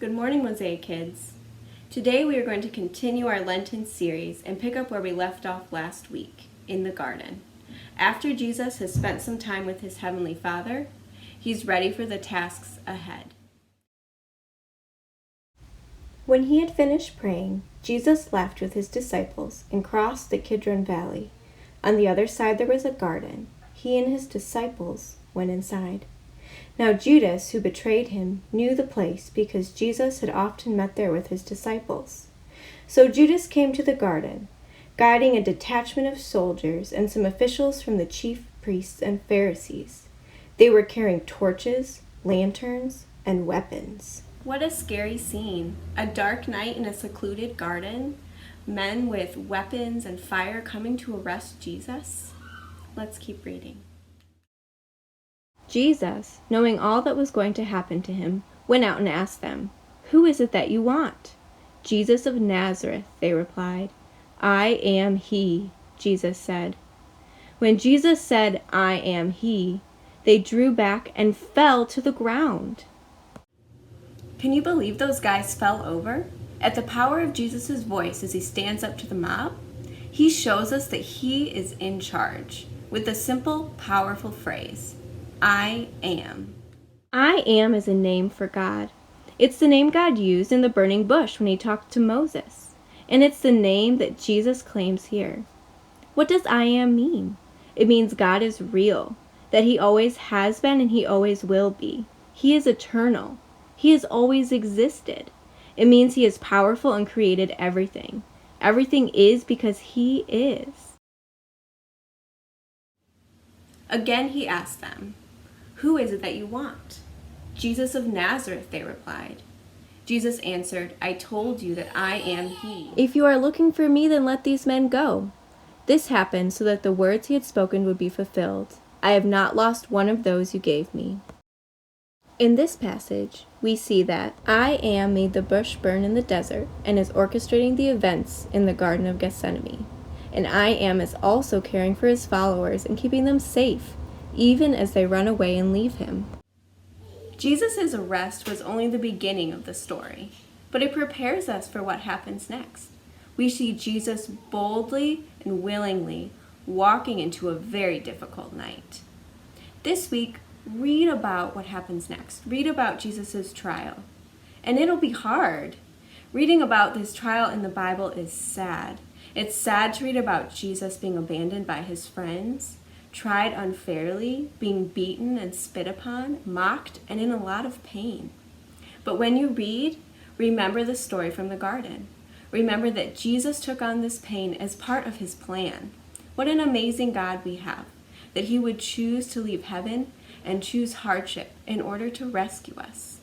Good morning, Mosaic kids. Today we are going to continue our Lenten series and pick up where we left off last week, in the garden. After Jesus has spent some time with his Heavenly Father, he's ready for the tasks ahead. When he had finished praying, Jesus left with his disciples and crossed the Kidron Valley. On the other side there was a garden. He and his disciples went inside. Now Judas, who betrayed him, knew the place because Jesus had often met there with his disciples. So Judas came to the garden, guiding a detachment of soldiers and some officials from the chief priests and Pharisees. They were carrying torches, lanterns, and weapons. What a scary scene. A dark night in a secluded garden, men with weapons and fire coming to arrest Jesus. Let's keep reading. Jesus, knowing all that was going to happen to him, went out and asked them, "Who is it that you want?" "Jesus of Nazareth," they replied. "I am he," Jesus said. When Jesus said, "I am he," they drew back and fell to the ground. Can you believe those guys fell over? At the power of Jesus' voice as he stands up to the mob, he shows us that he is in charge with the simple, powerful phrase, I am. I am is a name for God. It's the name God used in the burning bush when he talked to Moses. And it's the name that Jesus claims here. What does I am mean? It means God is real, that he always has been and he always will be. He is eternal. He has always existed. It means he is powerful and created everything. Everything is because he is. Again he asked them, "Who is it that you want?" "Jesus of Nazareth," they replied. Jesus answered, "I told you that I am he. If you are looking for me, then let these men go." This happened so that the words he had spoken would be fulfilled. I have not lost one of those you gave me. In this passage, we see that I am made the bush burn in the desert and is orchestrating the events in the Garden of Gethsemane. And I am is also caring for his followers and keeping them safe, even as they run away and leave him. Jesus' arrest was only the beginning of the story, but it prepares us for what happens next. We see Jesus boldly and willingly walking into a very difficult night. This week, read about what happens next. Read about Jesus' trial. And it'll be hard. Reading about this trial in the Bible is sad. It's sad to read about Jesus being abandoned by his friends, tried unfairly, being beaten and spit upon, mocked, and in a lot of pain. But when you read, remember the story from the garden. Remember that Jesus took on this pain as part of his plan. What an amazing God we have, that he would choose to leave heaven and choose hardship in order to rescue us.